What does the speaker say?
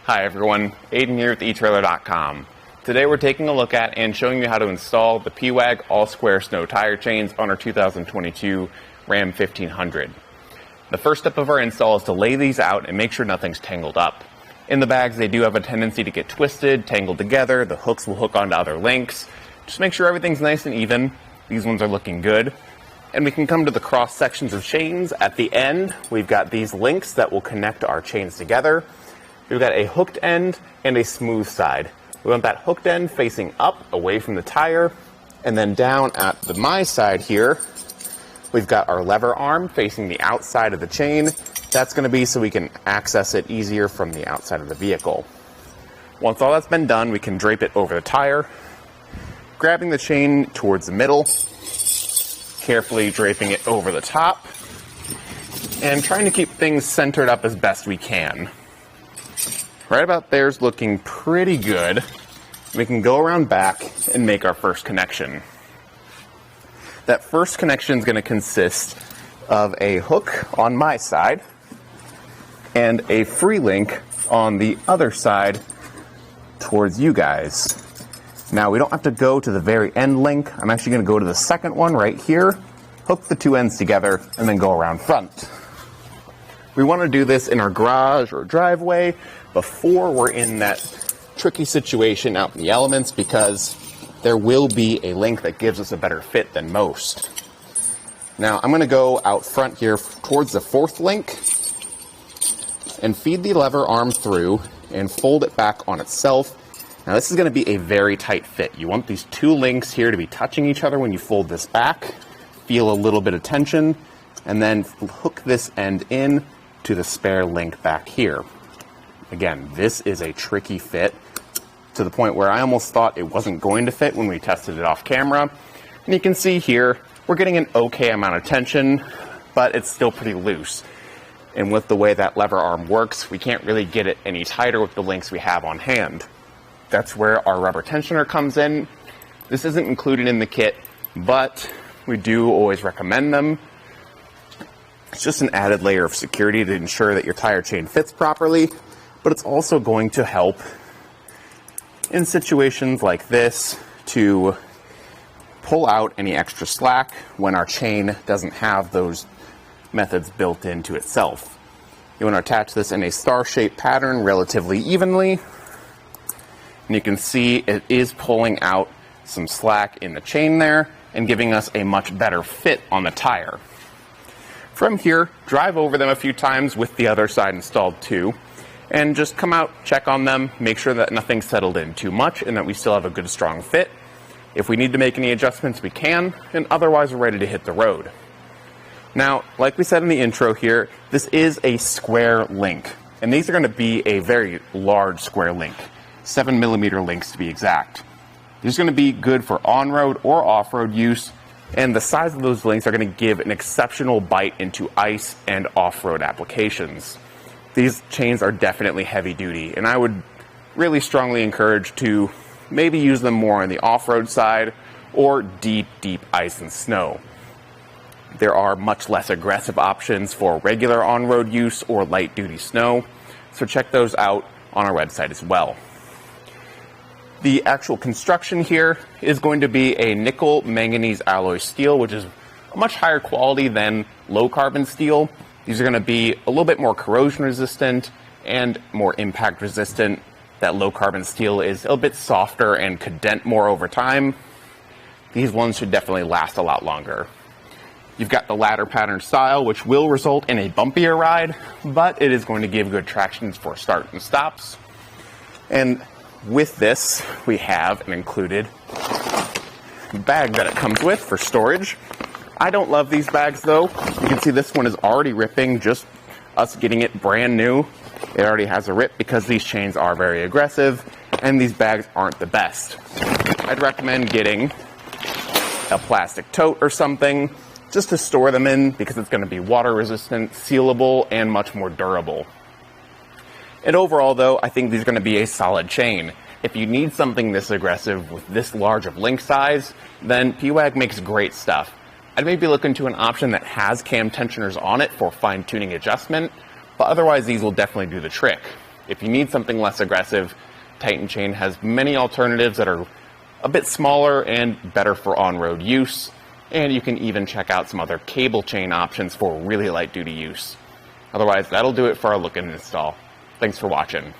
Hi everyone, Aiden here with etrailer.com. Today we're taking a look at and showing you how to install the pewag all-square snow tire chains on our 2022 Ram 1500. The first step of our install is to lay these out and make sure nothing's tangled up. In the bags, they do have a tendency to get twisted, tangled together. The hooks will hook onto other links. Just make sure everything's nice and even. These ones are looking good. And we can come to the cross sections of chains. At the end, we've got these links that will connect our chains together. We've got a hooked end and a smooth side. We want that hooked end facing up, away from the tire. And then down at the my side here, we've got our lever arm facing the outside of the chain. That's going to be so we can access it easier from the outside of the vehicle. Once all that's been done, we can drape it over the tire, grabbing the chain towards the middle, carefully draping it over the top, and trying to keep things centered up as best we can. Right about there's looking pretty good. We can go around back and make our first connection. That first connection is going to consist of a hook on my side and a free link on the other side towards you guys. Now we don't have to go to the very end link. I'm actually going to go to the second one right here, hook the two ends together, and then go around front. We want to do this in our garage or driveway before we're in that tricky situation out in the elements, because there will be a link that gives us a better fit than most. Now I'm going to go out front here towards the fourth link and feed the lever arm through and fold it back on itself. Now this is going to be a very tight fit. You want these two links here to be touching each other when you fold this back. Feel a little bit of tension, and then hook this end in to the spare link back here. Again, this is a tricky fit to the point where I almost thought it wasn't going to fit when we tested it off camera. And you can see here, we're getting an okay amount of tension, but it's still pretty loose. And with the way that lever arm works, we can't really get it any tighter with the links we have on hand. That's where our rubber tensioner comes in. This isn't included in the kit, but we do always recommend them. It's just an added layer of security to ensure that your tire chain fits properly, but it's also going to help in situations like this to pull out any extra slack when our chain doesn't have those methods built into itself. You want to attach this in a star-shaped pattern relatively evenly, and you can see it is pulling out some slack in the chain there and giving us a much better fit on the tire. From here, drive over them a few times with the other side installed too, and just come out, check on them, make sure that nothing's settled in too much and that we still have a good strong fit. If we need to make any adjustments, we can, and otherwise we're ready to hit the road. Now, like we said in the intro here, this is a square link, and these are going to be a very large square link, 7mm links to be exact. These are going to be good for on-road or off-road use, and the size of those links are going to give an exceptional bite into ice and off-road applications. These chains are definitely heavy duty, and I would really strongly encourage to maybe use them more on the off-road side or deep ice and snow. There are much less aggressive options for regular on-road use or light-duty snow, so check those out on our website as well. The actual construction here is going to be a nickel manganese alloy steel, which is a much higher quality than low carbon steel. These are going to be a little bit more corrosion resistant and more impact resistant. That low carbon steel is a little bit softer and could dent more over time. These ones should definitely last a lot longer. You've got the ladder pattern style, which will result in a bumpier ride, but it is going to give good traction for start and stops. And with this, we have an included bag that it comes with for storage. I don't love these bags though. You can see this one is already ripping, just us getting it brand new. It already has a rip because these chains are very aggressive and these bags aren't the best. I'd recommend getting a plastic tote or something just to store them in, because it's going to be water resistant, sealable, and much more durable. And overall though, I think these are going to be a solid chain. If you need something this aggressive with this large of link size, then pewag makes great stuff. I'd maybe look into an option that has cam tensioners on it for fine-tuning adjustment, but otherwise these will definitely do the trick. If you need something less aggressive, Titan Chain has many alternatives that are a bit smaller and better for on-road use, and you can even check out some other cable chain options for really light-duty use. Otherwise, that'll do it for our look and install. Thanks for watching.